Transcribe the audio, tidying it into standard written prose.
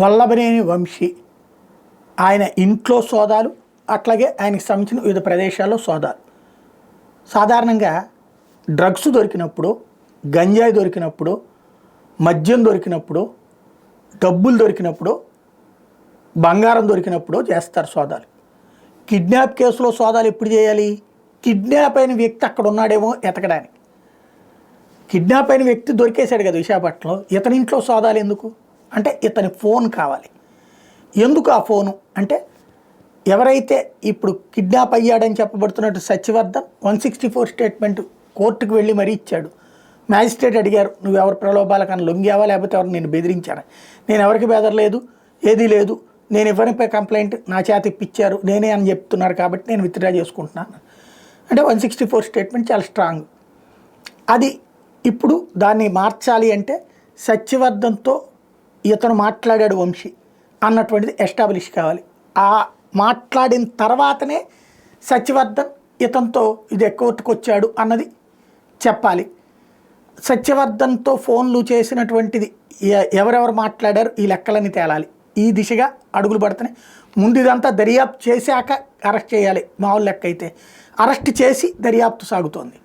వల్లభనేని వంశీ ఆయన ఇంట్లో సోదాలు, అట్లాగే ఆయనకి సంబంధించిన వివిధ ప్రదేశాల్లో సోదాలు. సాధారణంగా డ్రగ్స్ దొరికినప్పుడు, గంజాయి దొరికినప్పుడు, మద్యం దొరికినప్పుడు, డబ్బులు దొరికినప్పుడు, బంగారం దొరికినప్పుడు చేస్తారు సోదాలు. కిడ్నాప్ కేసులో సోదాలు ఎప్పుడు చేయాలి? కిడ్నాప్ అయిన వ్యక్తి అక్కడ ఉన్నాడేమో ఎతకడానికి. కిడ్నాప్ అయిన వ్యక్తి దొరికేశాడు కదా విశాఖపట్నంలో, ఇతని ఇంట్లో సోదాలు ఎందుకు అంటే ఇతని ఫోన్ కావాలి. ఎందుకు ఆ ఫోను అంటే, ఎవరైతే ఇప్పుడు కిడ్నాప్ అయ్యాడని చెప్పబడుతున్నట్టు సత్యవర్ధన్ 164 స్టేట్మెంట్ కోర్టుకు వెళ్ళి మరీ ఇచ్చాడు. మ్యాజిస్ట్రేట్ అడిగారు, నువ్వు ఎవరి ప్రలోభాలకన్నా లొంగావా లేకపోతే ఎవరు నేను బెదిరించాను? నేను ఎవరికి బెదరలేదు, ఏదీ లేదు, నేను ఎవరిపై కంప్లైంట్ నా చేత ఇప్పించారు, నేనే అని చెప్తున్నారు కాబట్టి నేను విత్డ్రా చేసుకుంటున్నాను అంటే 164 స్టేట్మెంట్ చాలా స్ట్రాంగ్. అది ఇప్పుడు దాన్ని మార్చాలి అంటే సత్యవర్ధన్తో ఇతను మాట్లాడాడు వంశీ అన్నటువంటిది ఎస్టాబ్లిష్ కావాలి. ఆ మాట్లాడిన తర్వాతనే సత్యవర్ధన్ ఇతనితో ఇది కోర్టుకు వచ్చాడు అన్నది చెప్పాలి. సత్యవర్ధన్తో ఫోన్లు చేసినటువంటిది ఎవరెవరు మాట్లాడారు ఈ లెక్కలని తేలాలి. ఈ దిశగా అడుగులు పడుతున్నాయి. ముందు ఇదంతా దర్యాప్తు చేశాక అరెస్ట్ చేయాలి. మామూలు లెక్క అయితే అరెస్ట్ చేసి దర్యాప్తు సాగుతోంది.